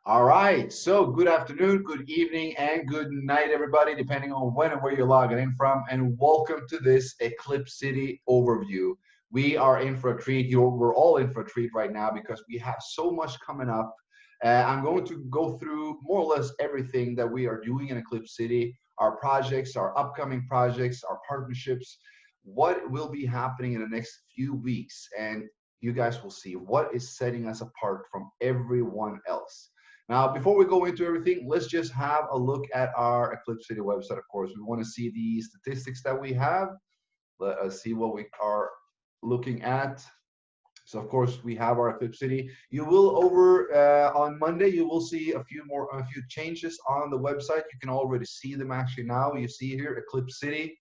All right, so good afternoon, good evening, and good night, everybody, depending on when and where you're logging in from. And welcome to this EclipCity overview. We are in for a treat. We're all in for a treat right now because we have so much coming up. I'm going to go through more or less everything that we are doing in EclipCity, our projects, our upcoming projects, our partnerships, what will be happening in the next few weeks. And you guys will see what is setting us apart from everyone else. Now, before we go into everything, let's just have a look at our EclipCity website. Of course, we want to see the statistics that we have. Let us see what we are looking at. So, of course, we have our EclipCity. You will on Monday, you will see a few changes on the website. You can already see them actually now. You see here EclipCity,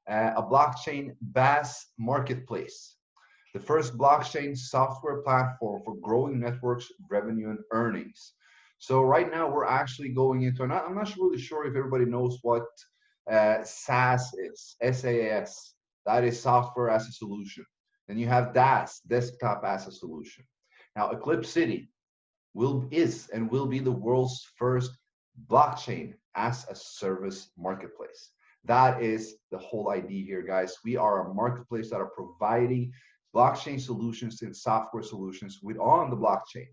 a blockchain BaaS marketplace. The first blockchain software platform for growing networks, revenue, and earnings. So right now we're actually going into, and I'm not really sure if everybody knows what SaaS is, SaaS. That is software as a solution. Then you have DaaS, desktop as a solution. Now EclipCity is and will be the world's first blockchain as a service marketplace. That is the whole idea here, guys. We are a marketplace that are providing blockchain solutions and software solutions on the blockchain.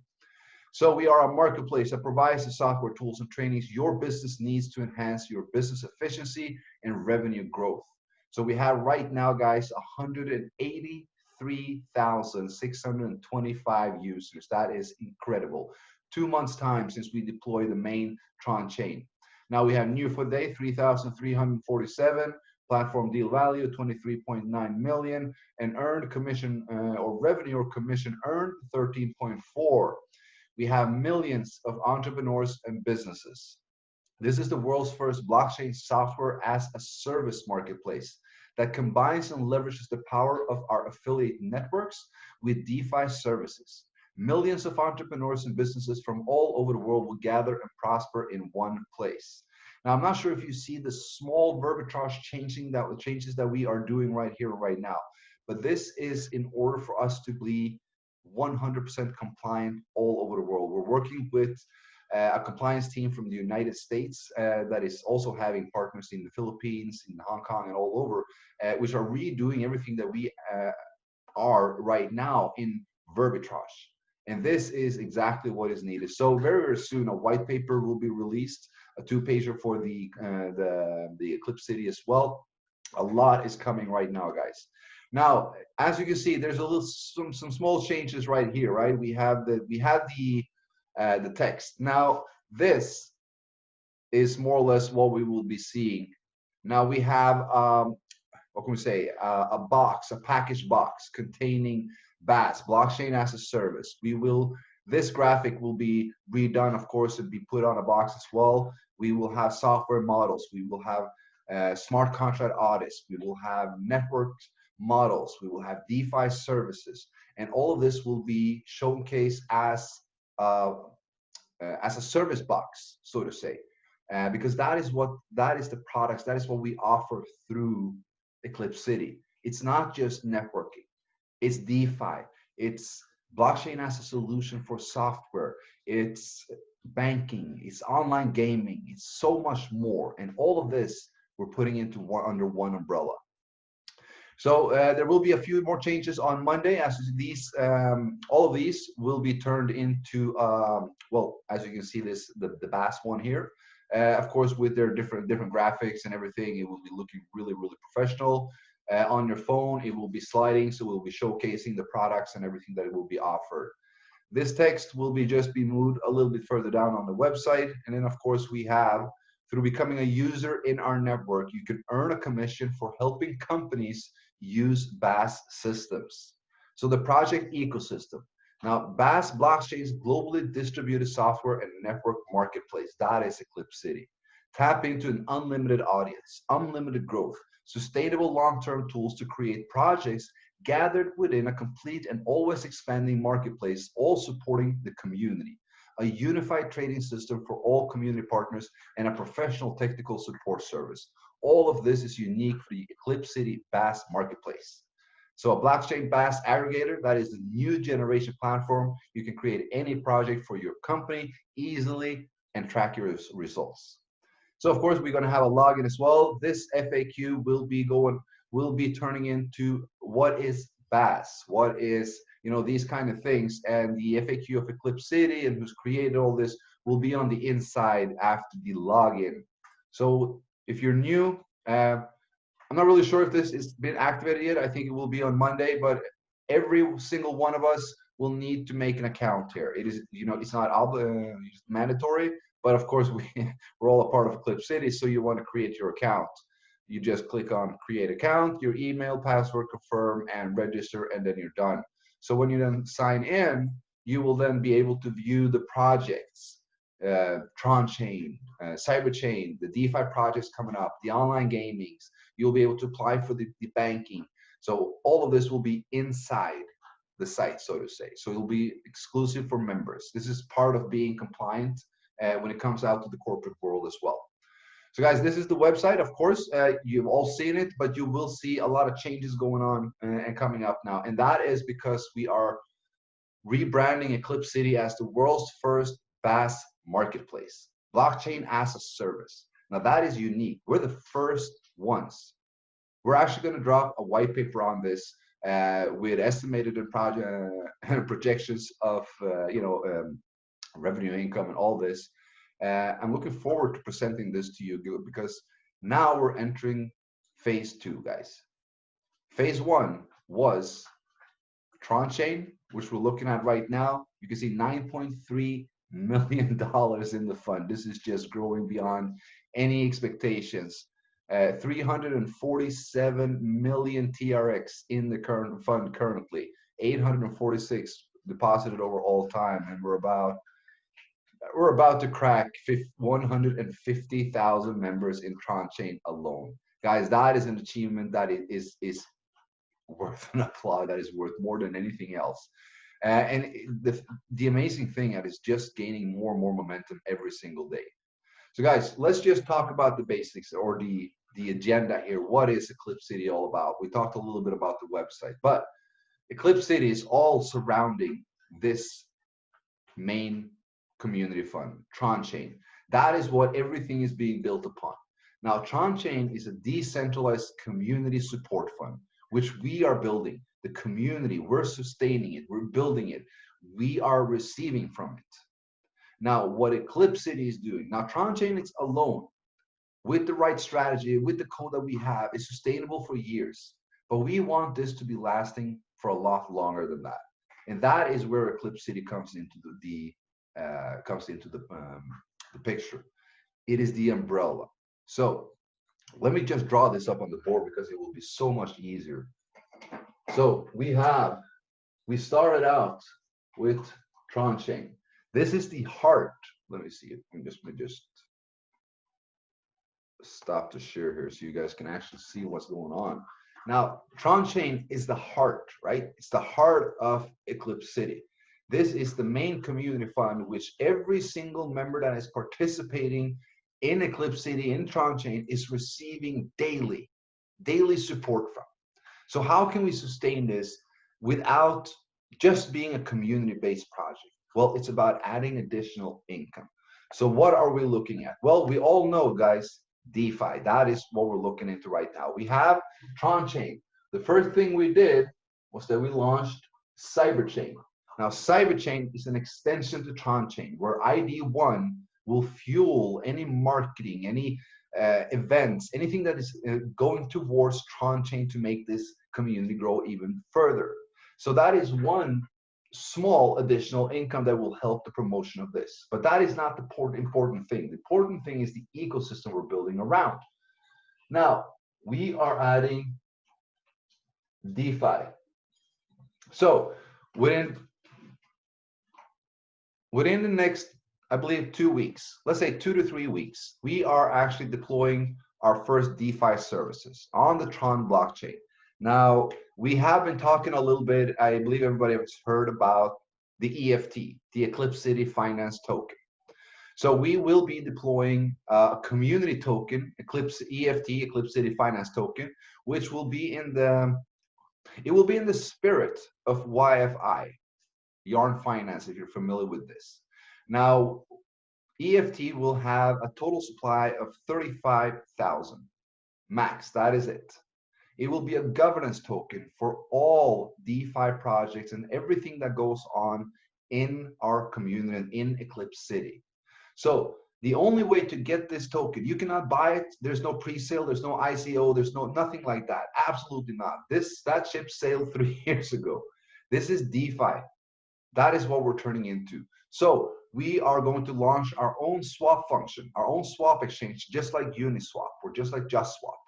So we are a marketplace that provides the software tools and trainings your business needs to enhance your business efficiency and revenue growth. So we have right now, guys, 183,625 users. That is incredible. 2 months time since we deployed the main Tron chain. Now we have new for the day, 3,347. Platform deal value, 23.9 million, and earned commission or revenue or commission earned, 13.4. We have millions of entrepreneurs and businesses. This is the world's first blockchain software as a service marketplace that combines and leverages the power of our affiliate networks with DeFi services. Millions of entrepreneurs and businesses from all over the world will gather and prosper in one place. Now, I'm not sure if you see the small verbiage changes that we are doing right here, right now, but this is in order for us to be 100% compliant all over the world. We're working with a compliance team from the United States that is also having partners in the Philippines, in Hong Kong, and all over, which are redoing everything that we are right now in verbiage. And this is exactly what is needed. So very, very soon, a white paper will be released, a 2-pager for the EclipCity as well. A lot is coming right now, guys. Now, as you can see, there's some small changes right here, right? We have the text. Now, this is more or less what we will be seeing. Now we have what can we say? A box, a package box containing BaaS, blockchain as a service. This graphic will be redone, of course, and be put on a box as well. We will have software models. We will have smart contract audits. We will have networked models. We will have DeFi services, and all of this will be showcased as a service box, so to say, because that is the products. That is what we offer through EclipCity. It's not just networking. It's DeFi. It's blockchain as a solution for software. It's banking. It's online gaming. It's so much more, and all of this we're putting under one umbrella. So there will be a few more changes on Monday, as these, all of these will be turned into, well, as you can see, the BaaS one here. Of course, with their different graphics and everything, it will be looking really, really professional. On your phone, it will be sliding, so we'll be showcasing the products and everything that it will be offered. This text will just be moved a little bit further down on the website, and then, of course, we have, through becoming a user in our network, you can earn a commission for helping companies use BaaS systems. So the project ecosystem. Now, BaaS blockchain's globally distributed software and network marketplace. That is EclipCity. Tap into an unlimited audience, unlimited growth, sustainable long-term tools to create projects gathered within a complete and always expanding marketplace, all supporting the community. A unified trading system for all community partners, and a professional technical support service. All of this is unique for the EclipCity BaaS marketplace. So a blockchain BaaS aggregator, that is the new generation platform. You can create any project for your company easily and track your results. So of course, we're going to have a login as well. This FAQ will be turning into what is BaaS, what is, these kind of things. And the FAQ of EclipCity and who's created all this will be on the inside after the login. So if you're new, I'm not really sure if this has been activated yet. I think it will be on Monday, but every single one of us will need to make an account here. It is, it's not mandatory, but of course we're all a part of EclipCity, so you want to create your account. You just click on create account, your email, password, confirm, and register, and then you're done. So when you then sign in, you will then be able to view the projects, TRON CHAIN, CYBERCHAIN, the DeFi projects coming up, the online gamings. You'll be able to apply for the banking. So all of this will be inside the site, so to say. So it'll be exclusive for members. This is part of being compliant when it comes out to the corporate world as well. So guys, this is the website. Of course, you've all seen it, but you will see a lot of changes going on and coming up now. And that is because we are rebranding EclipCity as the world's first BaaS marketplace, blockchain as a service. Now that is unique. We're the first ones. We're actually going to drop a white paper on this with estimated projections of revenue, income, and all this. I'm looking forward to presenting this to you because now we're entering phase 2, guys. Phase 1 was TRON CHAIN, which we're looking at right now. You can see $9.3 million in the fund. This is just growing beyond any expectations. 347 million TRX in the current fund currently, 846 deposited over all time, and we're about to crack 150,000 members in TRON CHAIN alone. Guys, that is an achievement that is worth an applaud. That is worth more than anything else. And the amazing thing is just gaining more and more momentum every single day. So guys, let's just talk about the basics or the agenda here. What is EclipCity all about? We talked a little bit about the website, but EclipCity is all surrounding this main community fund, TRON CHAIN. That is what everything is being built upon. Now, TRON CHAIN is a decentralized community support fund, which we are building. The community, we're sustaining it, we're building it, we are receiving from it. Now, what EclipCity is doing, now TRON CHAIN is alone, with the right strategy, with the code that we have, is sustainable for years. But we want this to be lasting for a lot longer than that. And that is where EclipCity comes into the picture. It is the umbrella. So let me just draw this up on the board because it will be so much easier. So we started out with TRON CHAIN. This is the heart. Let me see it. Let me just stop the share here so you guys can actually see what's going on. Now, TRON CHAIN is the heart, right? It's the heart of EclipCity. This is the main community fund which every single member that is participating in EclipCity, in TRON CHAIN, is receiving daily support from. So how can we sustain this without just being a community-based project? Well, it's about adding additional income. So what are we looking at? Well, we all know, guys, DeFi. That is what we're looking into right now. We have TRON CHAIN. The first thing we did was that we launched CYBERCHAIN. Now, CYBERCHAIN is an extension to TRON CHAIN, where ID1 will fuel any marketing, any events, anything that is going towards TRON CHAIN to make this community grow even further. So that is one small additional income that will help the promotion of this. But that is not the important thing. The important thing is the ecosystem we're building around. Now, we are adding DeFi. So within the next, I believe, 2 weeks, let's say 2 to 3 weeks, we are actually deploying our first DeFi services on the Tron blockchain. Now, we have been talking a little bit, I believe everybody has heard about the EFT, the EclipCity Finance Token. So we will be deploying a community token, EFT, EclipCity Finance Token, which will be in the It will be in the spirit of YFI, Yarn Finance, if you're familiar with this. Now, EFT will have a total supply of 35,000 max. That is it. It will be a governance token for all DeFi projects and everything that goes on in our community and in EclipCity. So the only way to get this token, you cannot buy it. There's no pre-sale, there's no ICO, there's nothing like that. Absolutely not. That ship sailed 3 years ago. This is DeFi. That is what we're turning into. So we are going to launch our own swap function, our own swap exchange, just like Uniswap or just like JustSwap.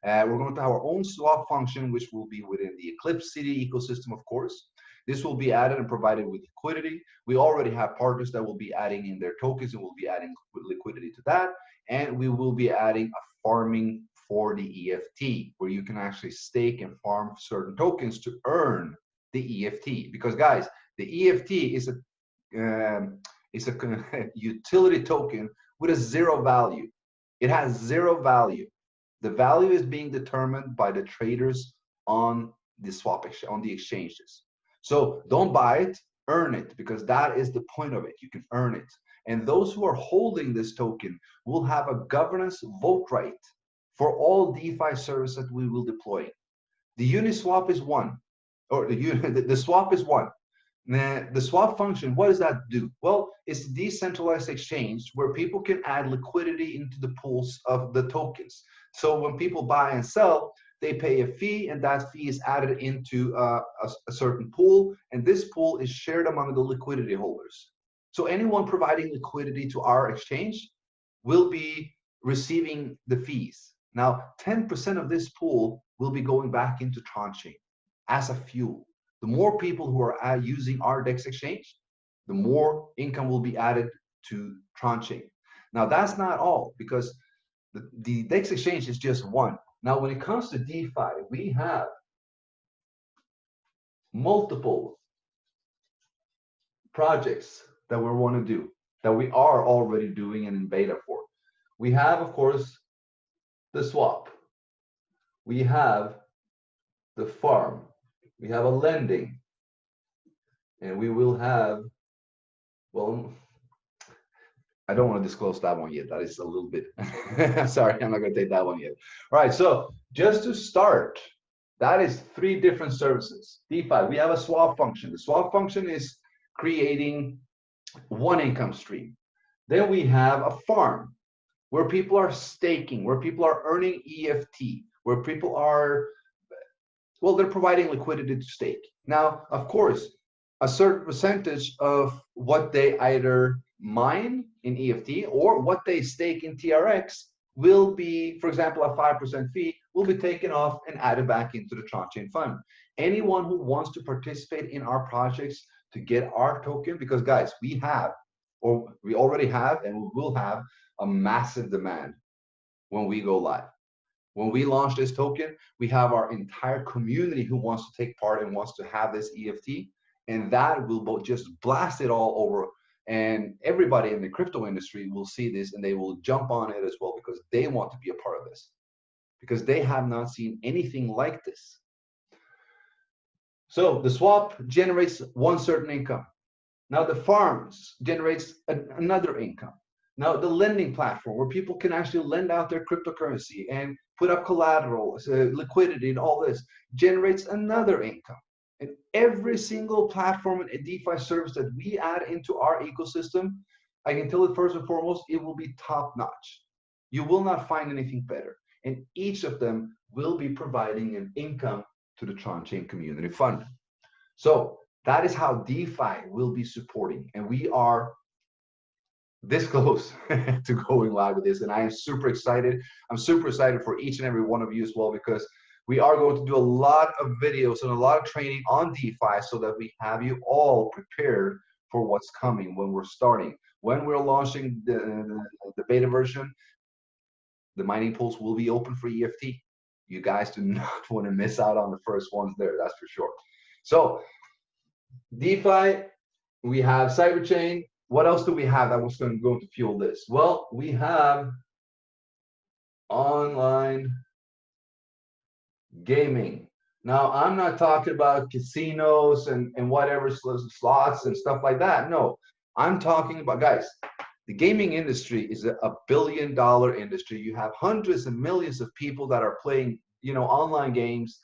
We're going to have our own swap function, which will be within the EclipCity ecosystem, of course. This will be added and provided with liquidity. We already have partners that will be adding in their tokens and will be adding liquidity to that. And we will be adding a farming for the EFT, where you can actually stake and farm certain tokens to earn the EFT. Because guys, the EFT is a utility token with a zero value. It has zero value. The value is being determined by the traders on the swap exchange, on the exchanges. So don't buy it, earn it, because that is the point of it. You can earn it. And those who are holding this token will have a governance vote right for all DeFi services that we will deploy. The Uniswap is one, or the swap is one. The swap function, what does that do? Well, it's a decentralized exchange where people can add liquidity into the pools of the tokens. So when people buy and sell, they pay a fee, and that fee is added into a certain pool, and this pool is shared among the liquidity holders. So anyone providing liquidity to our exchange will be receiving the fees. Now, 10% of this pool will be going back into TRON CHAIN as a fuel. The more people who are using our DEX exchange, the more income will be added to TRON CHAIN. Now, that's not all, because the DEX exchange is just one. Now, when it comes to DeFi, we have multiple projects that we want to do, that we are already doing and in beta for. We have, of course, the swap. We have the farm. We have a lending. And we will have, well, I don't want to disclose that one yet. That is a little bit, sorry, I'm not going to take that one yet. All right, so just to start, that is 3 different services. DeFi, we have a swap function. The swap function is creating one income stream. Then we have a farm where people are staking, where people are earning EFT, where people are, well, they're providing liquidity to stake. Now, of course, a certain percentage of what they either mine in EFT or what they stake in TRX will be, for example, a 5% fee will be taken off and added back into the TRON CHAIN fund. Anyone who wants to participate in our projects to get our token, because guys, we have, or we already have, and we will have a massive demand when we go live. When we launch this token, we have our entire community who wants to take part and wants to have this EFT, and that will just blast it all over. And everybody in the crypto industry will see this and they will jump on it as well, because they want to be a part of this, because they have not seen anything like this. So the swap generates one certain income. Now the farms generates another income. Now the lending platform, where people can actually lend out their cryptocurrency and put up collateral, liquidity and all this, generates another income. And every single platform and DeFi service that we add into our ecosystem, I can tell it first and foremost, it will be top notch. You will not find anything better. And each of them will be providing an income to the TRON CHAIN Community Fund. So that is how DeFi will be supporting. And we are this close to going live with this. And I am super excited. I'm super excited for each and every one of you as well, because we are going to do a lot of videos and a lot of training on DeFi so that we have you all prepared for what's coming when we're starting. When we're launching the beta version, the mining pools will be open for EFT. You guys do not want to miss out on the first ones there, that's for sure. So DeFi, we have CYBERCHAIN. What else do we have that was going to fuel this? Well, we have online gaming. Now, I'm not talking about casinos and whatever slots and stuff like that. No, I'm talking about, guys, the gaming industry is a billion-dollar industry. You have hundreds and millions of people that are playing, online games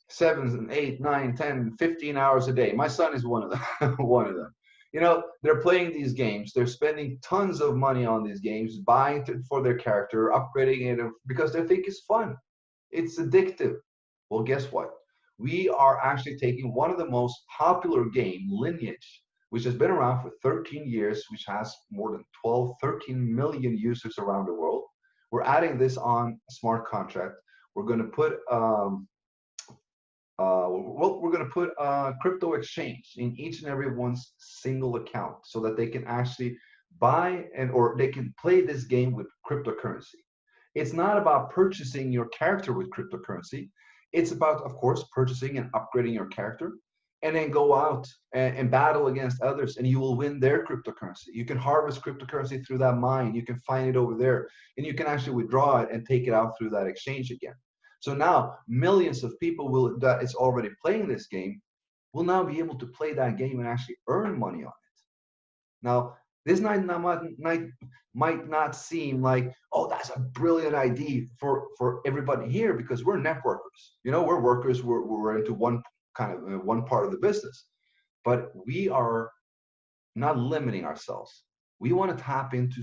7, 8, 9, 10, 15 hours a day. My son is one of them. One of them. They're playing these games. They're spending tons of money on these games, buying it for their character, upgrading it because they think it's fun. It's addictive. Well, guess what? We are actually taking one of the most popular game, Lineage, which has been around for 13 years, which has more than 12, 13 million users around the world. We're adding this on a smart contract. We're going to put we're going to put a crypto exchange in each and every one's single account so that they can actually buy or they can play this game with cryptocurrency. It's not about purchasing your character with cryptocurrency. It's about, of course, purchasing and upgrading your character and then go out and battle against others and you will win their cryptocurrency. You can harvest cryptocurrency through that mine. You can find it over there and you can actually withdraw it and take it out through that exchange again. So now millions of people that is already playing this game will now be able to play that game and actually earn money on it. Now, this might not seem like, oh, that's a brilliant idea for everybody here because we're networkers. We're workers. We're into one part of the business, but we are not limiting ourselves. We want to tap into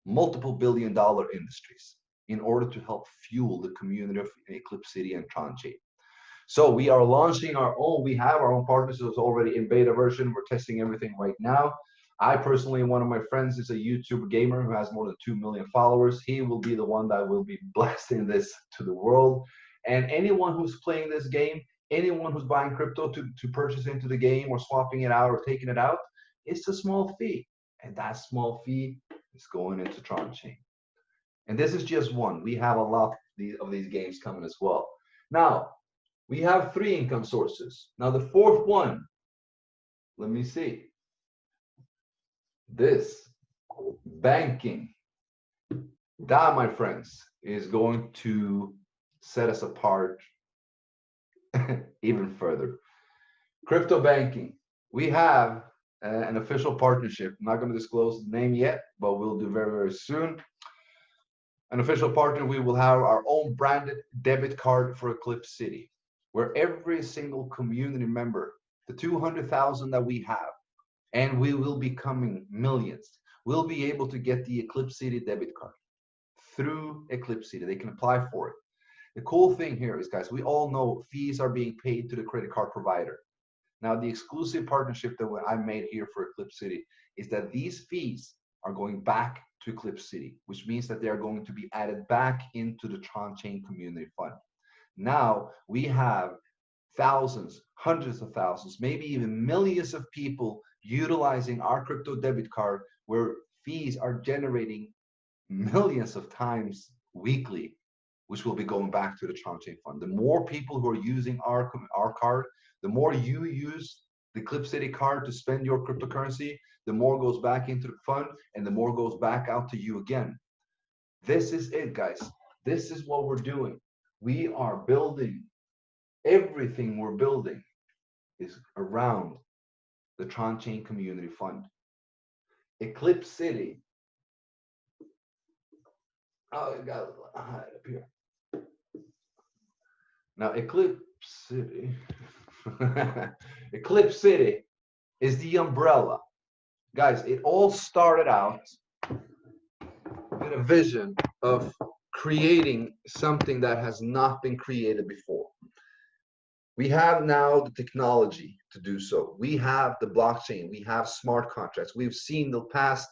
multiple billion-dollar industries in order to help fuel the community of EclipCity and Tron Chain. So we are launching we have our own partners. It's already in beta version. We're testing everything right now. I personally, one of my friends is a YouTube gamer who has more than 2 million followers. He will be the one that will be blasting this to the world. And anyone who's playing this game, anyone who's buying crypto to purchase into the game or swapping it out or taking it out, it's a small fee. And that small fee is going into Tron Chain. And this is just one. We have a lot of these games coming as well. Now, we have 3 income sources. Now, the 4th one, let me see. This banking, that, my friends, is going to set us apart even further. Crypto banking. We have an official partnership. I'm not going to disclose the name yet, but we'll do very, very soon. An official partner, we will have our own branded debit card for EclipCity, where every single community member, the 200,000 that we have, and we will be coming millions, will be able to get the EclipCity debit card through EclipCity. They can apply for it. The cool thing here is, guys, we all know fees are being paid to the credit card provider. Now, the exclusive partnership that I made here for EclipCity is that these fees are going back to EclipCity, which means that they are going to be added back into the Tron Chain Community Fund. Now, we have thousands, hundreds of thousands, maybe even millions of people utilizing our crypto debit card where fees are generating millions of times weekly, which will be going back to the Tron Chain Fund. The more people who are using our card, the more you use the EclipCity card to spend your cryptocurrency, the more goes back into the fund and the more goes back out to you again. This is it, guys. This is what we're doing. We are building, everything we're building is around the Tron Chain Community Fund. EclipCity. Oh, I got it up here. Now, EclipCity. EclipCity is the umbrella. Guys, it all started out with a vision of creating something that has not been created before. We have now the technology to do so. We have the blockchain. We have smart contracts. We've seen the past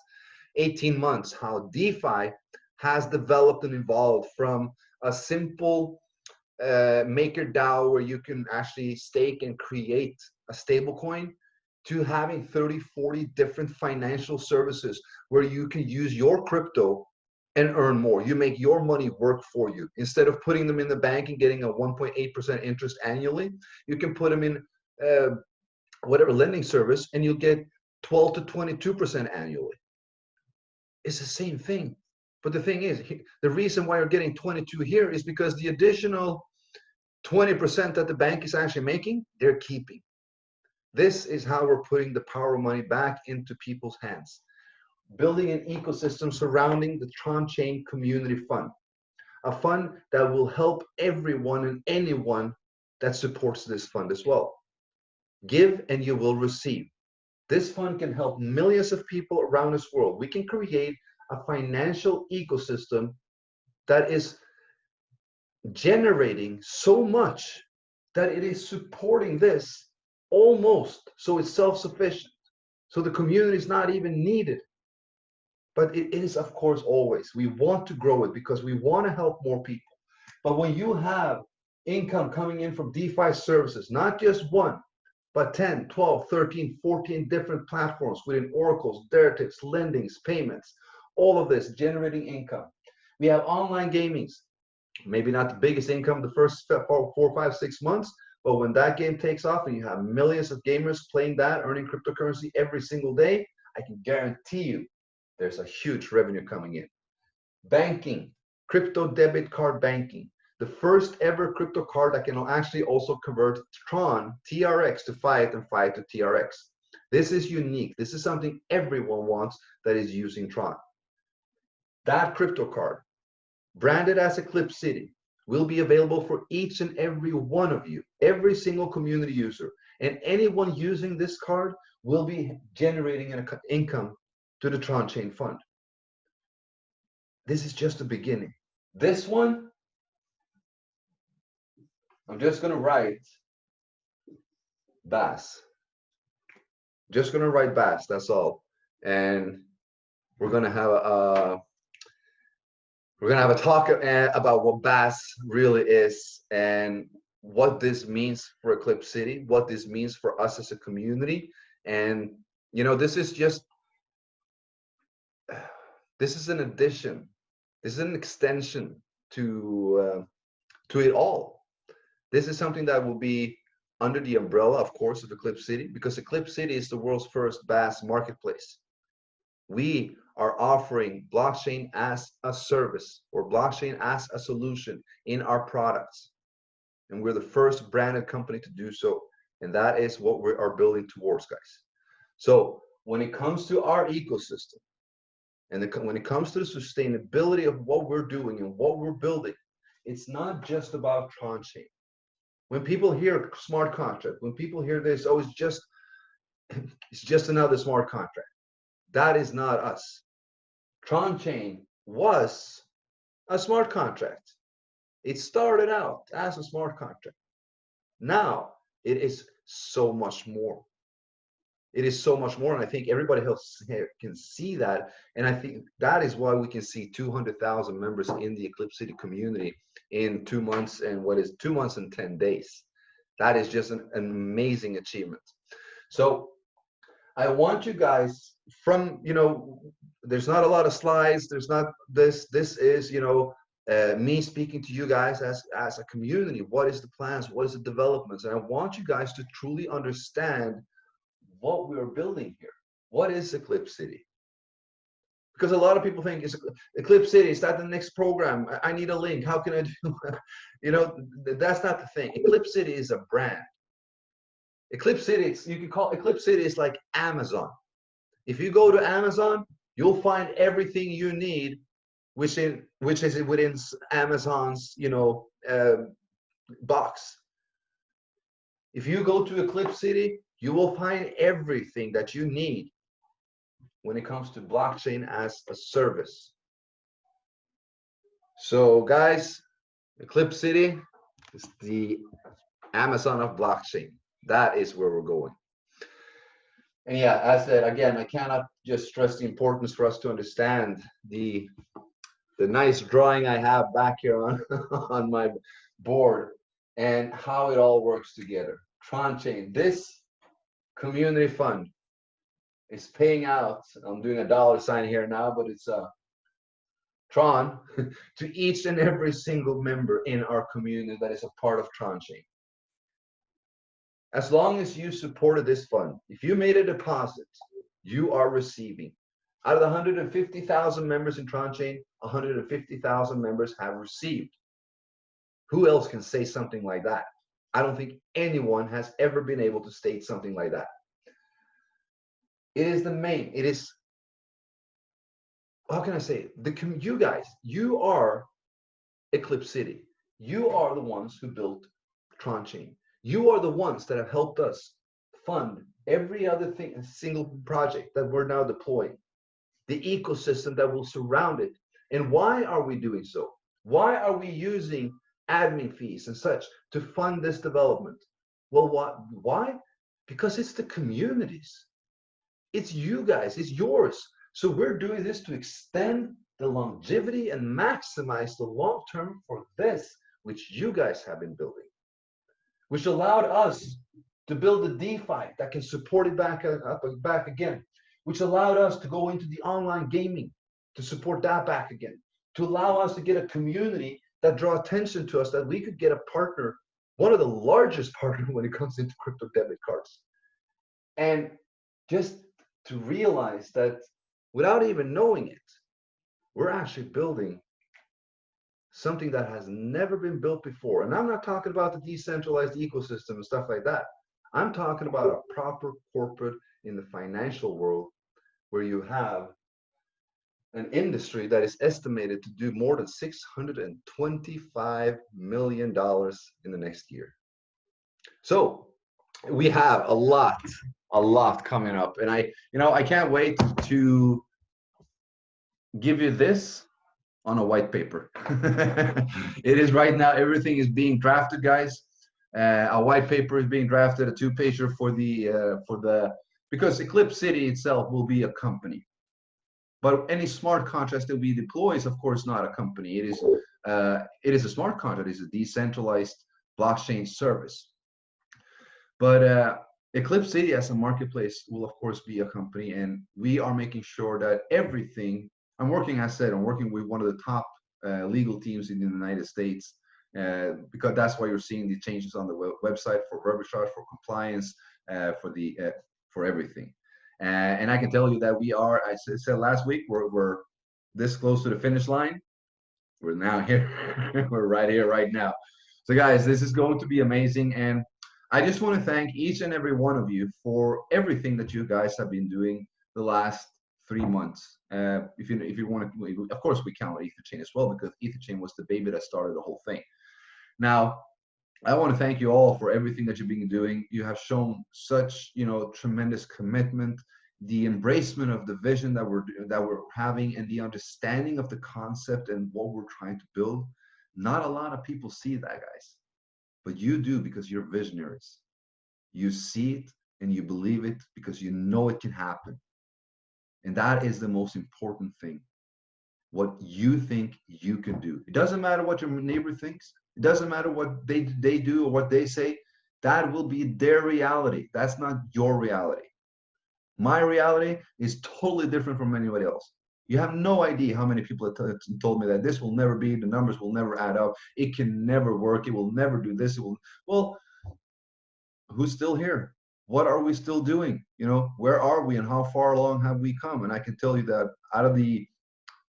18 months how DeFi has developed and evolved from a simple MakerDAO where you can actually stake and create a stable coin to having 30, 40 different financial services where you can use your crypto and earn more. You make your money work for you. Instead of putting them in the bank and getting a 1.8% interest annually, you can put them in whatever lending service and you'll get 12 to 22% annually. It's the same thing. But the thing is, the reason why you're getting 22 here is because the additional 20% that the bank is actually making, they're keeping. This is how we're putting the power of money back into people's hands. Building an ecosystem surrounding the Tron Chain Community Fund, a fund that will help everyone and anyone that supports this fund as well. Give and you will receive. This fund can help millions of people around this world. We can create a financial ecosystem that is generating so much that it is supporting this almost so it's self-sufficient. So the community is not even needed. But it is, of course, always. We want to grow it because we want to help more people. But when you have income coming in from DeFi services, not just one, but 10, 12, 13, 14 different platforms within oracles, derivatives, lendings, payments, all of this generating income. We have online gamings, maybe not the biggest income the first 4, 5, 6 months, but when that game takes off and you have millions of gamers playing that, earning cryptocurrency every single day, I can guarantee you there's a huge revenue coming in. Banking, crypto debit card banking. The first ever crypto card that can actually also convert Tron TRX to Fiat and Fiat to TRX. This is unique. This is something everyone wants that is using Tron. That crypto card, branded as EclipCity, will be available for each and every one of you, every single community user. And anyone using this card will be generating an income to the Tron Chain Fund. This is just the beginning. This one, I'm just going to write BAS. Just going to write BAS, that's all. And we're going to have a talk about what BAS really is and what this means for EclipCity, what this means for us as a community. And, you know, this is an addition. This is an extension to it all. This is something that will be under the umbrella, of course, of EclipCity, because EclipCity is the world's first BaaS marketplace. We are offering blockchain as a service or blockchain as a solution in our products. And we're the first branded company to do so. And that is what we are building towards, guys. So when it comes to our ecosystem, and when it comes to the sustainability of what we're doing and what we're building, it's not just about Tron Chain. When people hear smart contract, when people hear this, oh, it's just another smart contract. That is not us. Tron Chain was a smart contract. It started out as a smart contract. Now it is so much more. It is so much more, and I think everybody else can see that. And I think that is why we can see 200,000 members in the EclipCity community in 2 months and 2 months and 10 days. That is just an amazing achievement. So I want you guys from, you know, there's not a lot of slides. There's not this. This is, you know, me speaking to you guys as a community. What is the plans? What is the developments? And I want you guys to truly understand what we are building here. What is EclipCity? Because a lot of people think, is EclipCity, is that the next program? I need a link. How can I do it? You know, that's not the thing. EclipCity is a brand. EclipCity, you can call EclipCity is like Amazon. If you go to Amazon, you'll find everything you need, which is within Amazon's, you know, box. If you go to EclipCity, you will find everything that you need when it comes to blockchain as a service. So guys, EclipCity is the Amazon of blockchain. That is where we're going. And yeah, as I said, again, I cannot just stress the importance for us to understand the nice drawing I have back here on, on my board and how it all works together. Tron Chain, this community fund is paying out, I'm doing a $sign here now, but it's Tron to each and every single member in our community that is a part of Tron Chain. As long as you supported this fund, if you made a deposit, you are receiving. Out of the 150,000 members in Tron Chain, 150,000 members have received. Who else can say something like that? I don't think anyone has ever been able to state something like that. It is the main, it is, how can I say it? You guys, you are EclipCity. You are the ones who built Tron Chain. You are the ones that have helped us fund every other thing, single project that we're now deploying, the ecosystem that will surround it. And why are we doing so? Why are we using admin fees and such to fund this development? Well, why? Because it's the communities. It's you guys, it's yours. So we're doing this to extend the longevity and maximize the long term for this, which you guys have been building, which allowed us to build a DeFi that can support it back again, which allowed us to go into the online gaming to support that back again, to allow us to get a community that draw attention to us, that we could get a partner, one of the largest partners when it comes into crypto debit cards. And just to realize that without even knowing it, we're actually building something that has never been built before. And I'm not talking about the decentralized ecosystem and stuff like that. I'm talking about a proper corporate in the financial world where you have an industry that is estimated to do more than $625 million in the next year. So we have a lot coming up, and I can't wait to give you this on a white paper. It is right now, everything is being drafted, guys. A white paper is being drafted, a 2-pager for the because EclipCity itself will be a company. But any smart contract that we deploy is, of course, not a company. It is a smart contract. It's a decentralized blockchain service. But EclipCity as a marketplace will, of course, be a company, and we are making sure that everything. I'm working with one of the top legal teams in the United States, because that's why you're seeing the changes on the website for arbitrage, for compliance, for everything. And I can tell you that we are, I said last week, we're this close to the finish line. We're now here. We're right here, right now. So guys, this is going to be amazing. And I just want to thank each and every one of you for everything that you guys have been doing the last 3 months. If you want to, of course, we count EtherChain as well, because EtherChain was the baby that started the whole thing. Now, I want to thank you all for everything that you've been doing. You have shown such, tremendous commitment, the embracement of the vision that we're having, and the understanding of the concept and what we're trying to build. Not a lot of people see that, guys, but you do, because you're visionaries. You see it and you believe it because you know it can happen. And that is the most important thing. What you think you can do. It doesn't matter what your neighbor thinks. It doesn't matter what they do or what they say. That will be their reality. That's not your reality. My reality is totally different from anybody else. You have no idea how many people have told me that this will never be, the numbers will never add up, it can never work, it will never do this. Well, who's still here? What are we still doing? Where are we and how far along have we come? And I can tell you that out of the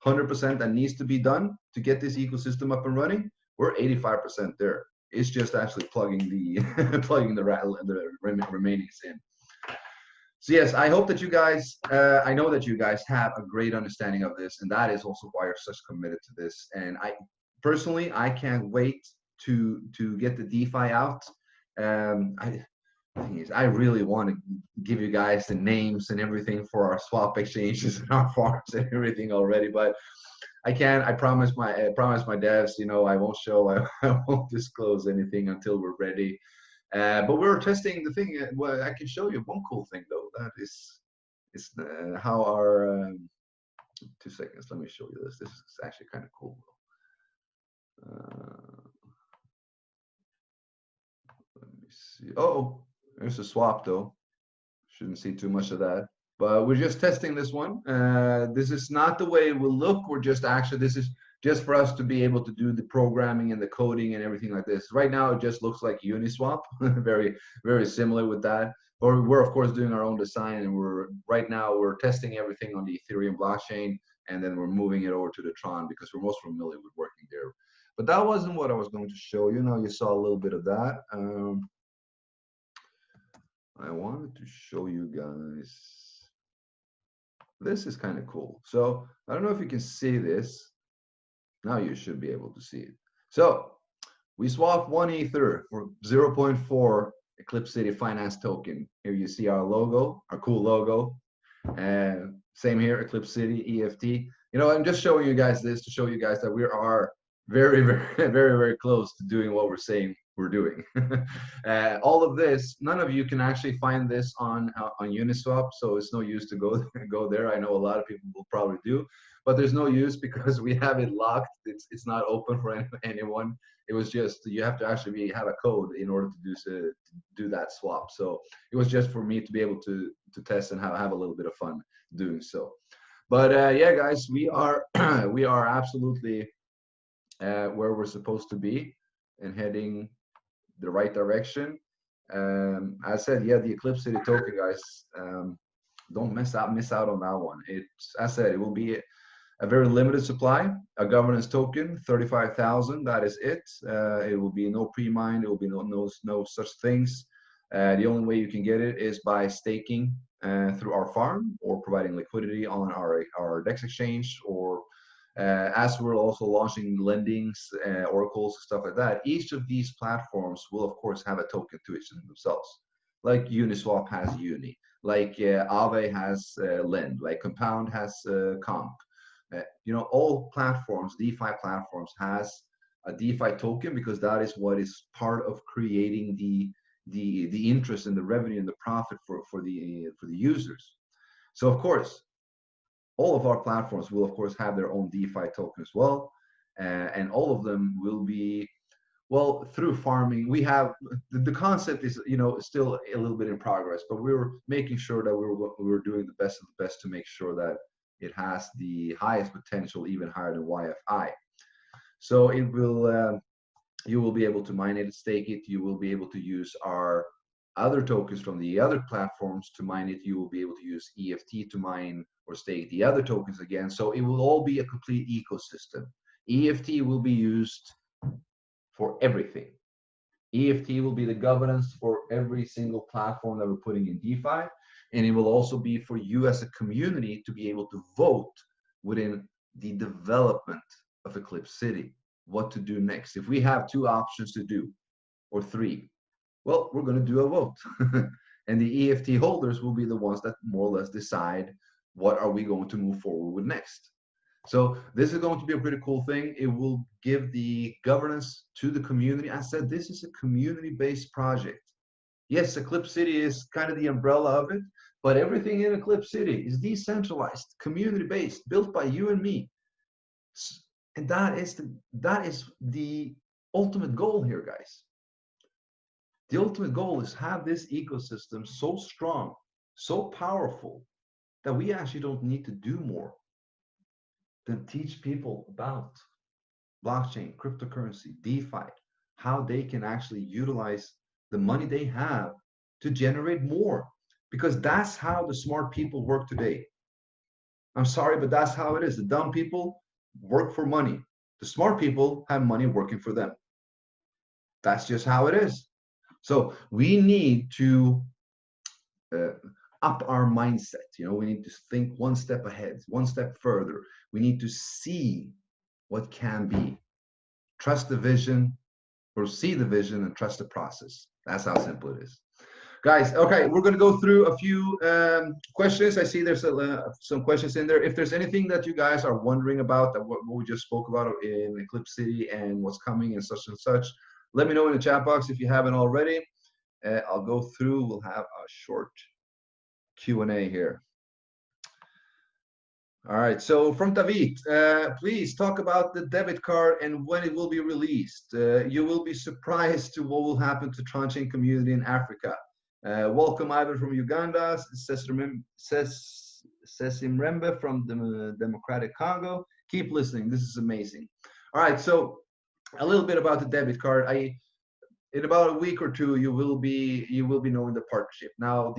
100% that needs to be done to get this ecosystem up and running, we're 85% there. It's just actually plugging the remaining in. So yes, I hope that you guys, I know that you guys have a great understanding of this, and that is also why you're such committed to this. And I personally, I can't wait to get the DeFi out. The thing is, I really want to give you guys the names and everything for our swap exchanges and our farms and everything already, but I can't. I promise my devs, I won't show, I won't disclose anything until we're ready. But we're testing the thing. Well, I can show you one cool thing though. That is how our 2 seconds. Let me show you this. This is actually kind of cool. Let me see. Oh, there's a swap though. Shouldn't see too much of that. But we're just testing this one. This is not the way it will look. We're just actually, this is just for us to be able to do the programming and the coding and everything like this. Right now, it just looks like Uniswap, very, very similar with that. Or we're of course doing our own design, and right now we're testing everything on the Ethereum blockchain, and then we're moving it over to the Tron because we're most familiar with working there. But that wasn't what I was going to show you. Now you saw a little bit of that. I wanted to show you guys. This is kind of cool. So I don't know if you can see this. Now you should be able to see it. So we swapped 1 Ether for 0.4 EclipCity Finance token. Here you see our logo, our cool logo. And same here, EclipCity, EFT. You know, I'm just showing you guys this to show you guys that we are very, very close to doing what we're saying we're doing. All of this, none of you can actually find this on Uniswap, so it's no use to go there. I know a lot of people will probably do, but there's no use because we have it locked. It's not open for anyone. It was just you have to actually have a code in order to do that swap. So it was just for me to be able to test and have a little bit of fun doing so. But yeah, guys, we are we are absolutely where we're supposed to be and heading the right direction. As I said, yeah, the EclipCity token, guys, don't miss out on that one. It's, as I said, it will be a very limited supply, a governance token, 35,000. That is it. It will be no pre-mine. It will be no such things. The only way you can get it is by staking through our farm or providing liquidity on our DEX exchange, or as we're also launching lendings, oracles, stuff like that. Each of these platforms will, of course, have a token to each of themselves. Like Uniswap has Uni, like Aave has Lend, like Compound has Comp. You know, all platforms, DeFi platforms, has a DeFi token because that is what is part of creating the interest and the revenue and the profit for the users. So of course, all of our platforms will of course have their own DeFi token as well, and all of them will be, well, through farming. We have the concept is, you know, still a little bit in progress, but we were making sure that we were doing the best of the best to make sure that it has the highest potential, even higher than YFI. So it will, you will be able to mine it, stake it. You will be able to use our other tokens from the other platforms to mine it. You will be able to use EFT to mine or stake the other tokens again. So it will all be a complete ecosystem. EFT will be used for everything. EFT will be the governance for every single platform that we're putting in DeFi. And it will also be for you as a community to be able to vote within the development of EclipCity, what to do next. If we have 2 options to do, or 3, well, we're going to do a vote. And the EFT holders will be the ones that more or less decide what are we going to move forward with next. So this is going to be a pretty cool thing. It will give the governance to the community. I said this is a community-based project. Yes, EclipCity is kind of the umbrella of it, but everything in EclipCity is decentralized, community-based, built by you and me. And that is the ultimate goal here, guys. The ultimate goal is have this ecosystem so strong, so powerful, that we actually don't need to do more than teach people about blockchain, cryptocurrency, DeFi, how they can actually utilize the money they have to generate more. Because that's how the smart people work today. I'm sorry, but that's how it is. The dumb people work for money. The smart people have money working for them. That's just how it is. So we need to up our mindset. You know, we need to think one step ahead, one step further. We need to see what can be. Trust the vision, or see the vision and trust the process. That's how simple it is. Guys, okay, we're going to go through a few questions. I see there's some questions in there. If there's anything that you guys are wondering about, that what we just spoke about in EclipCity and what's coming and such, let me know in the chat box if you haven't already. I'll go through. We'll have a short Q&A here. All right, so from David, please talk about the debit card and when it will be released. You will be surprised to what will happen to TRONCHAIN community in Africa. Welcome, Ivan from Uganda, Sesimrembe from the Democratic Congo. Keep listening, this is amazing. All right, so a little bit about the debit card. In about a week or two, you will be knowing the partnership. Now,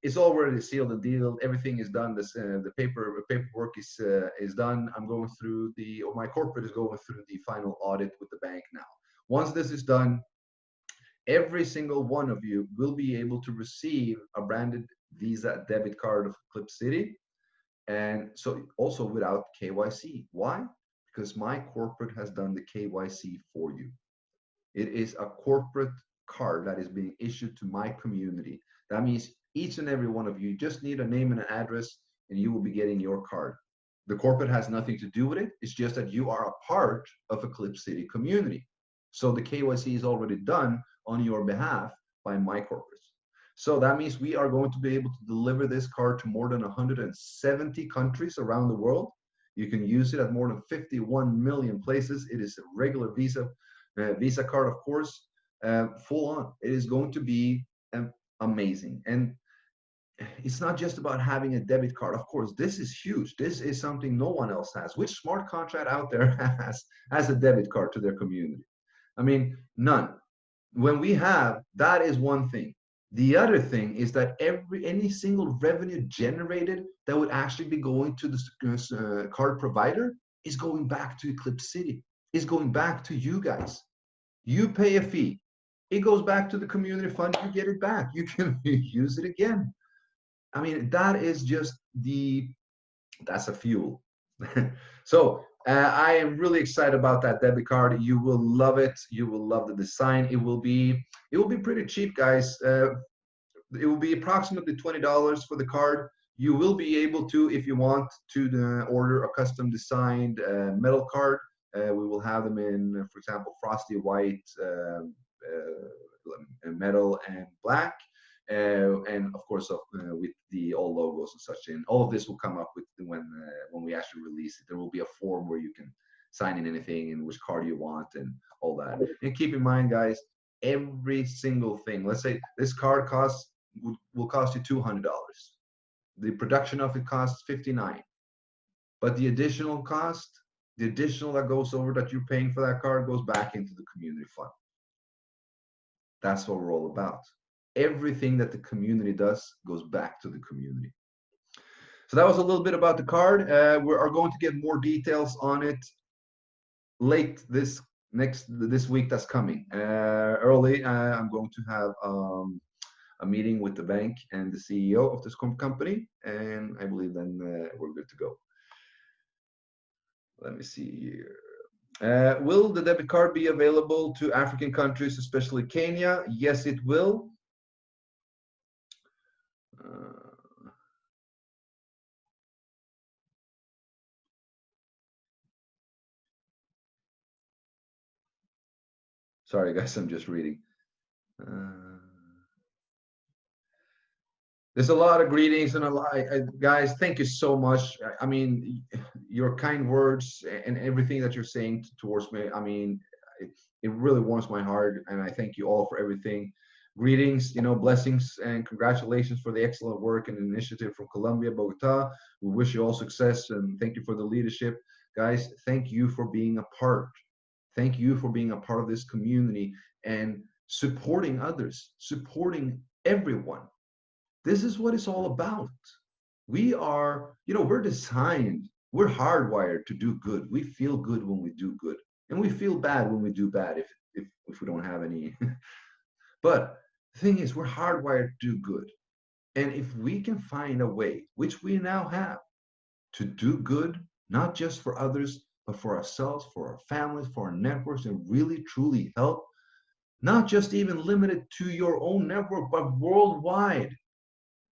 it's already sealed, the deal, everything is done. The paperwork is done. I'm going through my corporate is going through the final audit with the bank now. Once this is done, every single one of you will be able to receive a branded Visa debit card of EclipCity, and so also without KYC. Why? Because my corporate has done the KYC for you. It is a corporate card that is being issued to my community. That means each and every one of you just need a name and an address, and you will be getting your card. The corporate has nothing to do with it. It's just that you are a part of EclipCity community. So the KYC is already done on your behalf by my corporate. So that means we are going to be able to deliver this card to more than 170 countries around the world. You can use it at more than 51 million places. It is a regular Visa card, of course, full on. It is going to be amazing. And it's not just about having a debit card. Of course, this is huge. This is something no one else has. Which smart contract out there has a debit card to their community? I mean, none. When we have, that is one thing. The other thing is that any single revenue generated that would actually be going to the card provider is going back to EclipCity, is going back to you guys. You pay a fee. It goes back to the community fund. You get it back. You can use it again. I mean, that is just that's a fuel. So I am really excited about that debit card. You will love it. You will love the design. It will be pretty cheap, guys. It will be approximately $20 for the card. You will be able to, if you want to, order a custom designed metal card. We will have them in, for example, frosty white, metal, and black. And of course, with the all logos and such. And all of this will come up with when we actually release it. There will be a form where you can sign in anything and which card you want and all that. And keep in mind, guys, every single thing. Let's say this card will cost you $200. The production of it costs $59. But the additional cost, the additional that goes over that you're paying for that card goes back into the community fund. That's what we're all about. Everything that the community does goes back to the community. So that was a little bit about the card. We are going to get more details on it late this week that's coming. Early, I'm going to have a meeting with the bank and the CEO of this company, and I believe then we're good to go. Let me see here. Will the debit card be available to African countries, especially Kenya? Yes, it will. Sorry, guys, I'm just reading. There's a lot of greetings and a lot, guys. Thank you so much. I mean, your kind words and everything that you're saying towards me. I mean, it really warms my heart, and I thank you all for everything. Greetings, blessings and congratulations for the excellent work and initiative from Colombia, Bogota. We wish you all success and thank you for the leadership. Guys, thank you for being a part. Thank you for being a part of this community and supporting others, supporting everyone. This is what it's all about. We are, we're designed, we're hardwired to do good. We feel good when we do good. And we feel bad when we do bad if we don't have any. But the thing is, we're hardwired to do good. And if we can find a way, which we now have, to do good, not just for others, but for ourselves, for our families, for our networks, and really, truly help, not just even limited to your own network, but worldwide,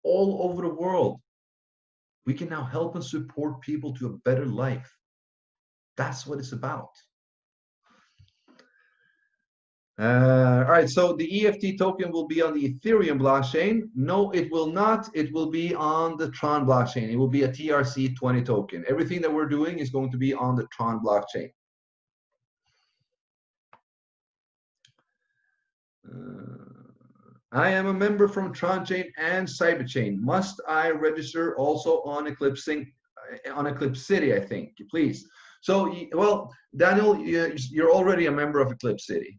all over the world, we can now help and support people to a better life. That's what it's about. All right, so the EFT token will be on the Ethereum blockchain. No, it will not. It will be on the Tron blockchain. It will be a TRC20 token. Everything that we're doing is going to be on the Tron blockchain. I am a member from TRON CHAIN and CYBERCHAIN. Must I register also on EclipCity, I think, please? So, well, Daniel, you're already a member of EclipCity.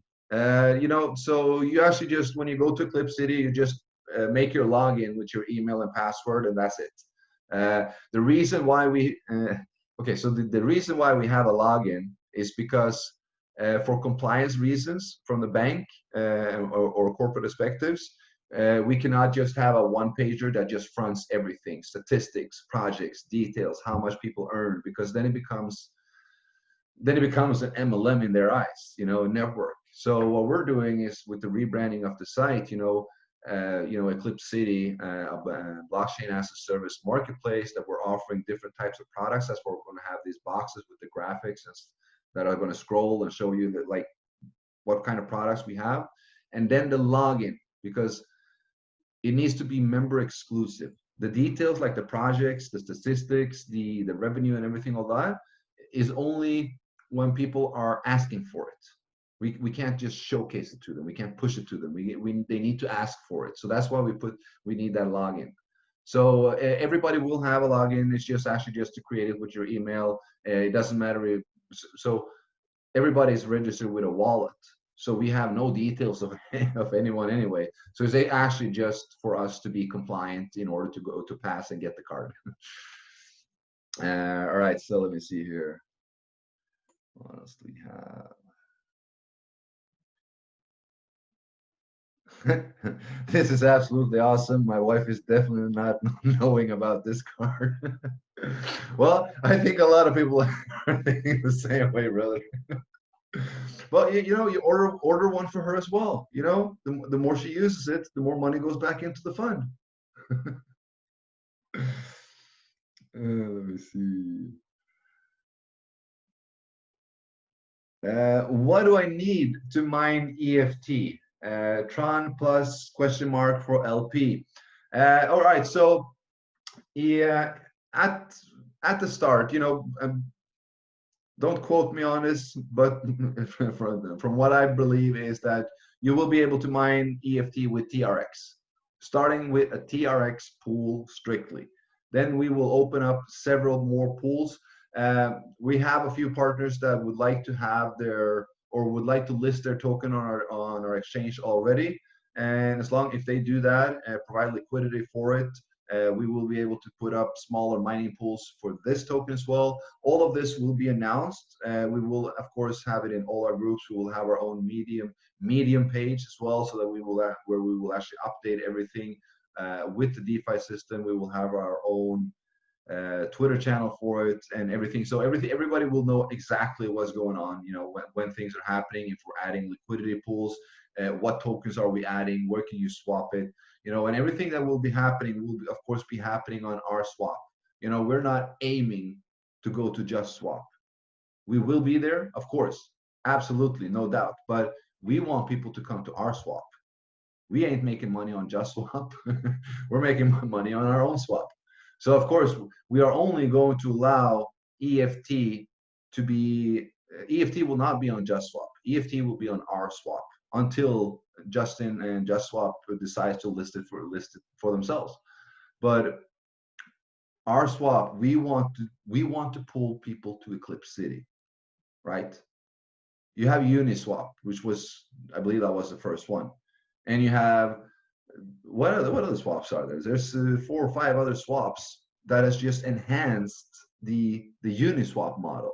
So you actually just, when you go to EclipCity, you just make your login with your email and password, and that's it. The reason why we okay, so the reason why we have a login is because for compliance reasons from the bank or corporate perspectives, we cannot just have a one-pager that just fronts everything, statistics, projects, details, how much people earn, because then it becomes an MLM in their eyes, you know, network. So what we're doing is, with the rebranding of the site, EclipCity, blockchain as a service marketplace, that we're offering different types of products. That's where we're going to have these boxes with the graphics that are going to scroll and show you that, like, what kind of products we have, and then the login, because it needs to be member exclusive. The details, like the projects, the statistics, the revenue and everything, all that, is only when people are asking for it. We can't just showcase it to them. We can't push it to them. They need to ask for it. So that's why we need that login. So everybody will have a login. It's just actually just to create it with your email. It doesn't matter so everybody is registered with a wallet. So we have no details of anyone anyway. So it's actually just for us to be compliant in order to go to pass and get the card. All right, so let me see here. What else do we have? This is absolutely awesome. My wife is definitely not knowing about this card. Well, I think a lot of people are thinking the same way, brother. But you know, you order one for her as well. You know, the more she uses it, the more money goes back into the fund. Let me see. What do I need to mine EFT? Tron plus question mark for LP. All right, so yeah, at the start, you know, don't quote me on this, but from what I believe is that you will be able to mine EFT with TRX, starting with a TRX pool strictly. Then we will open up several more pools. We have a few partners that would like to have would like to list their token on our exchange already. And if they do that and provide liquidity for it, we will be able to put up smaller mining pools for this token as well. All of this will be announced. We will, of course, have it in all our groups. We will have our own Medium page as well, so that where we will actually update everything with the DeFi system. We will have our own Twitter channel for it and everything. So everybody will know exactly what's going on, you know, when things are happening, if we're adding liquidity pools, what tokens are we adding, where can you swap it, you know, and everything that will be happening will, of course, be happening on our swap. You know, we're not aiming to go to Just Swap. We will be there, of course, absolutely, no doubt, but we want people to come to our swap. We ain't making money on Just Swap. We're making money on our own swap. So of course, we are only going to allow EFT to be, EFT will not be on Just Swap. EFT will be on our swap until Justin and Just Swap decides to list it for themselves. But our swap, we want to pull people to EclipCity, right? You have Uniswap, which was, I believe that was the first one. And you have, what other swaps are there? There's 4 or 5 other swaps that has just enhanced the Uniswap model.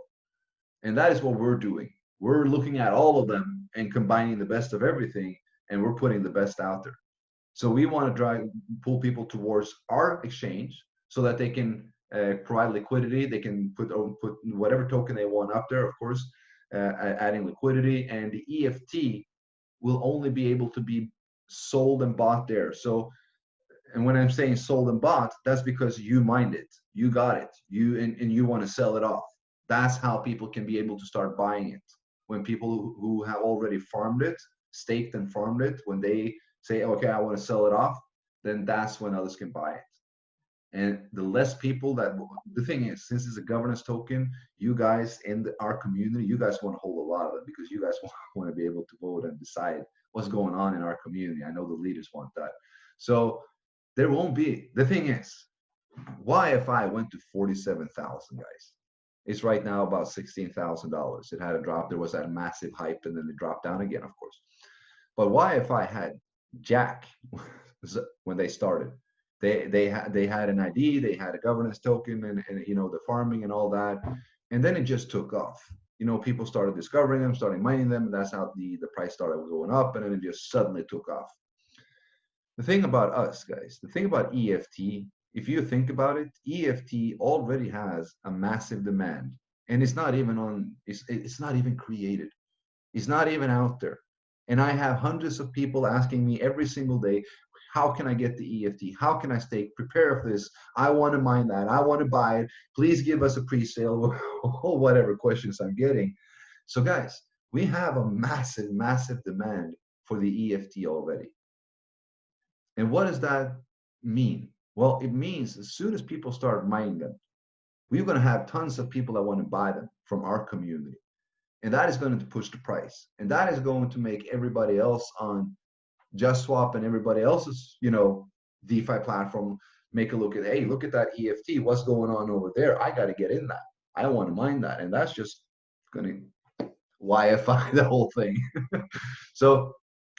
And that is what we're doing. We're looking at all of them and combining the best of everything, and we're putting the best out there. So we want to pull people towards our exchange so that they can provide liquidity. They can put whatever token they want up there, of course, adding liquidity, and the EFT will only be able to be sold and bought there. So, and when I'm saying sold and bought, that's because you mined it, you got it, and you want to sell it off. That's how people can be able to start buying it. When people who have already farmed it, staked and farmed it, when they say, okay, I want to sell it off, then that's when others can buy it. And the less people the thing is, since it's a governance token, you guys in our community, you guys want to hold a lot of it, because you guys want to be able to vote and decide what's going on in our community. I know the leaders want that. So there won't be, the thing is, YFI went to 47,000, guys. It's right now about $16,000. It had a drop. There was that massive hype, and then it dropped down again, of course. But YFI had Jack. when they started. They had an ID, they had a governance token, and you know, the farming and all that, and then it just took off. You know, people started discovering them, starting mining them, and that's how the price started going up, and then it just suddenly took off. The thing about us, guys, the thing about EFT, if you think about it, EFT already has a massive demand, and it's not even on, it's not even created. It's not even out there. And I have hundreds of people asking me every single day, how can I get the EFT? How can I stake? Prepare for this. I want to mine that. I want to buy it. Please give us a pre-sale or whatever questions I'm getting. So guys, we have a massive, massive demand for the EFT already. And what does that mean? Well, it means as soon as people start mining them, we're going to have tons of people that want to buy them from our community. And that is going to push the price. And that is going to make everybody else on JustSwap and everybody else's, you know, DeFi platform make a look at, hey, look at that EFT. What's going on over there? I got to get in that. I want to mine that. And that's just going to YFI the whole thing. So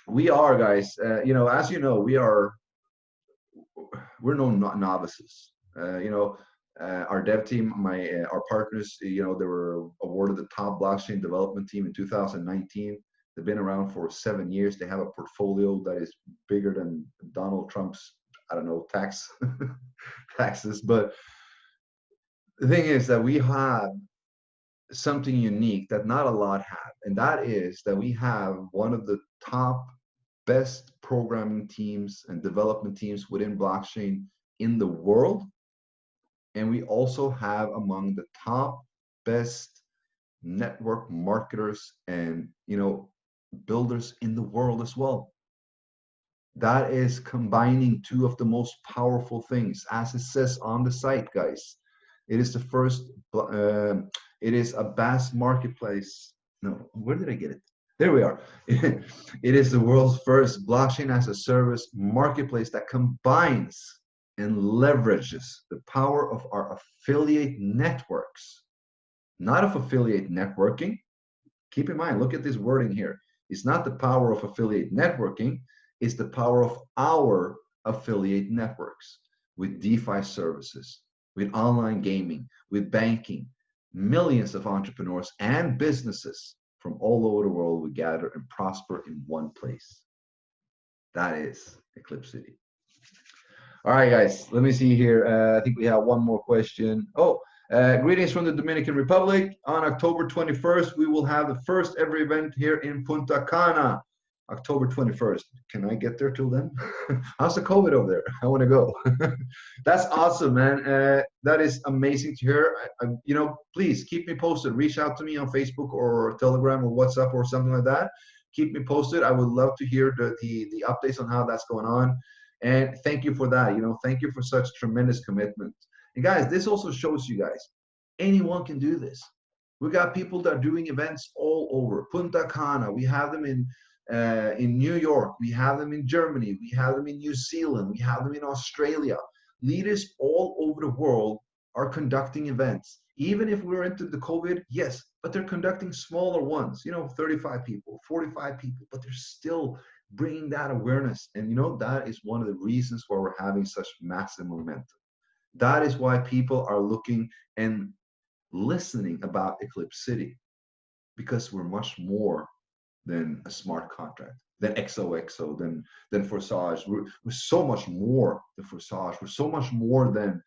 we are, guys, you know, as you know, we're no novices. You know, our dev team, our partners, you know, they were awarded the top blockchain development team in 2019. They've been around for 7 years. They have a portfolio that is bigger than Donald Trump's, I don't know, taxes. But the thing is that we have something unique that not a lot have, and that is that we have one of the top best programming teams and development teams within blockchain in the world. And we also have among the top best network marketers and, you know, builders in the world as well. That is combining two of the most powerful things, as it says on the site, guys. It is the first, it is a BaaS marketplace. No, where did I get it? There we are. It is the world's first blockchain as a service marketplace that combines and leverages the power of our affiliate networks, not of affiliate networking. Keep in mind, look at this wording here. It's not the power of affiliate networking, it's the power of our affiliate networks with DeFi services, with online gaming, with banking. Millions of entrepreneurs and businesses from all over the world will gather and prosper in one place. That is EclipCity. All right, guys, let me see here. I think we have one more question. Greetings from the Dominican Republic. On October 21st, we will have the first ever event here in Punta Cana. October 21st. Can I get there till then? How's the COVID over there? I want to go. That's awesome, man. That is amazing to hear. You know, please keep me posted. Reach out to me on Facebook or Telegram or WhatsApp or something like that. Keep me posted. I would love to hear the updates on how that's going on. And thank you for that. You know, thank you for such tremendous commitment. And guys, this also shows you guys, anyone can do this. We got people that are doing events all over. Punta Cana, we have them in New York, we have them in Germany, we have them in New Zealand, we have them in Australia. Leaders all over the world are conducting events. Even if we're into the COVID, yes, but they're conducting smaller ones, you know, 35 people, 45 people, but they're still bringing that awareness. And, you know, that is one of the reasons why we're having such massive momentum. That is why people are looking and listening about EclipCity, because we're much more than a smart contract, than XOXO, than Forsage. We're so much more than Forsage. We're so much more than,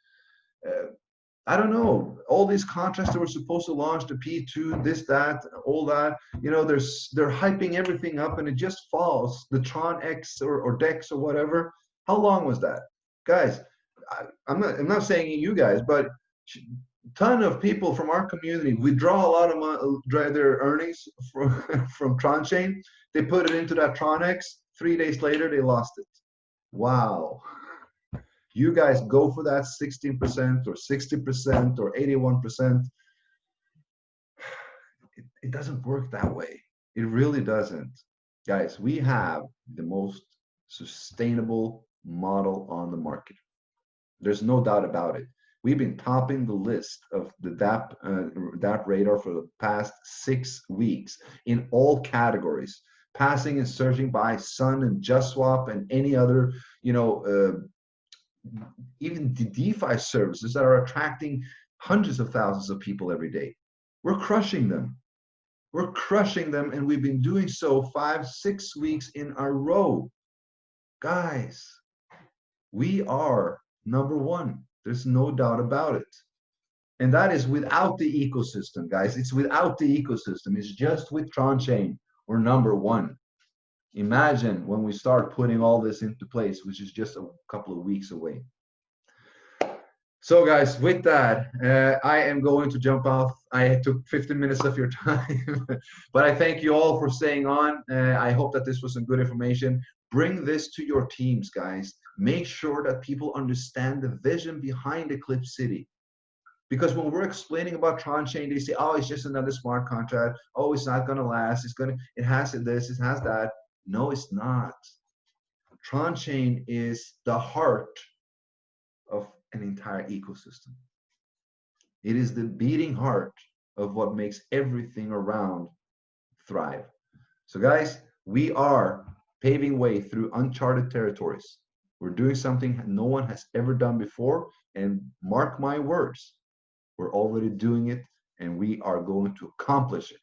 I don't know, all these contracts that were supposed to launch, the P2, this, that, all that, you know, they're hyping everything up and it just falls. The Tron X or DEX or whatever. How long was that? Guys, I'm not saying you guys, but a ton of people from our community withdraw a lot of money, their earnings from Tron Chain. They put it into that Tron X. 3 days later, they lost it. Wow. You guys go for that 16% or 60% or 81%. It doesn't work that way. It really doesn't. Guys, we have the most sustainable model on the market. There's no doubt about it. We've been topping the list of the DApp radar for the past 6 weeks in all categories. passing and surging by Sun and JustSwap and any other, even the DeFi services that are attracting hundreds of thousands of people every day. We're crushing them. We're crushing them, and we've been doing so 5-6 weeks in a row. Guys, we are number one. There's no doubt about it. And that is without the ecosystem, guys. It's without the ecosystem. It's just with Tron Chain. We're number one. Imagine when we start putting all this into place, which is just a couple of weeks away. So guys, with that, I am going to jump off. I took 15 minutes of your time, but I thank you all for staying on. I hope that this was some good information. Bring this to your teams, guys. Make sure that people understand the vision behind EclipCity. Because when we're explaining about Tron Chain, they say, oh, it's just another smart contract. Oh, it's not going to last. It has this, it has that. No, it's not. Tron Chain is the heart of an entire ecosystem. It is the beating heart of what makes everything around thrive. So guys, we are paving way through uncharted territories. We're doing something no one has ever done before, and mark my words, we're already doing it, and we are going to accomplish it.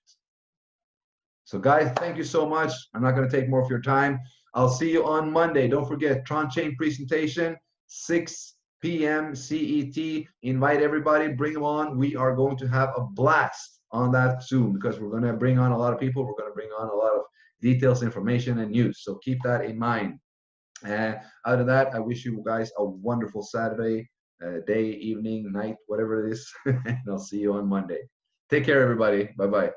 So guys, thank you so much. I'm not going to take more of your time. I'll see you on Monday. Don't forget, Tron Chain presentation, 6 p.m. CET. Invite everybody, bring them on. We are going to have a blast on that soon, because we're going to bring on a lot of people. We're going to bring on a lot of details, information, and news. So keep that in mind. Out of that, I wish you guys a wonderful Saturday, day, evening, night, whatever it is. And I'll see you on Monday. Take care, everybody. Bye-bye.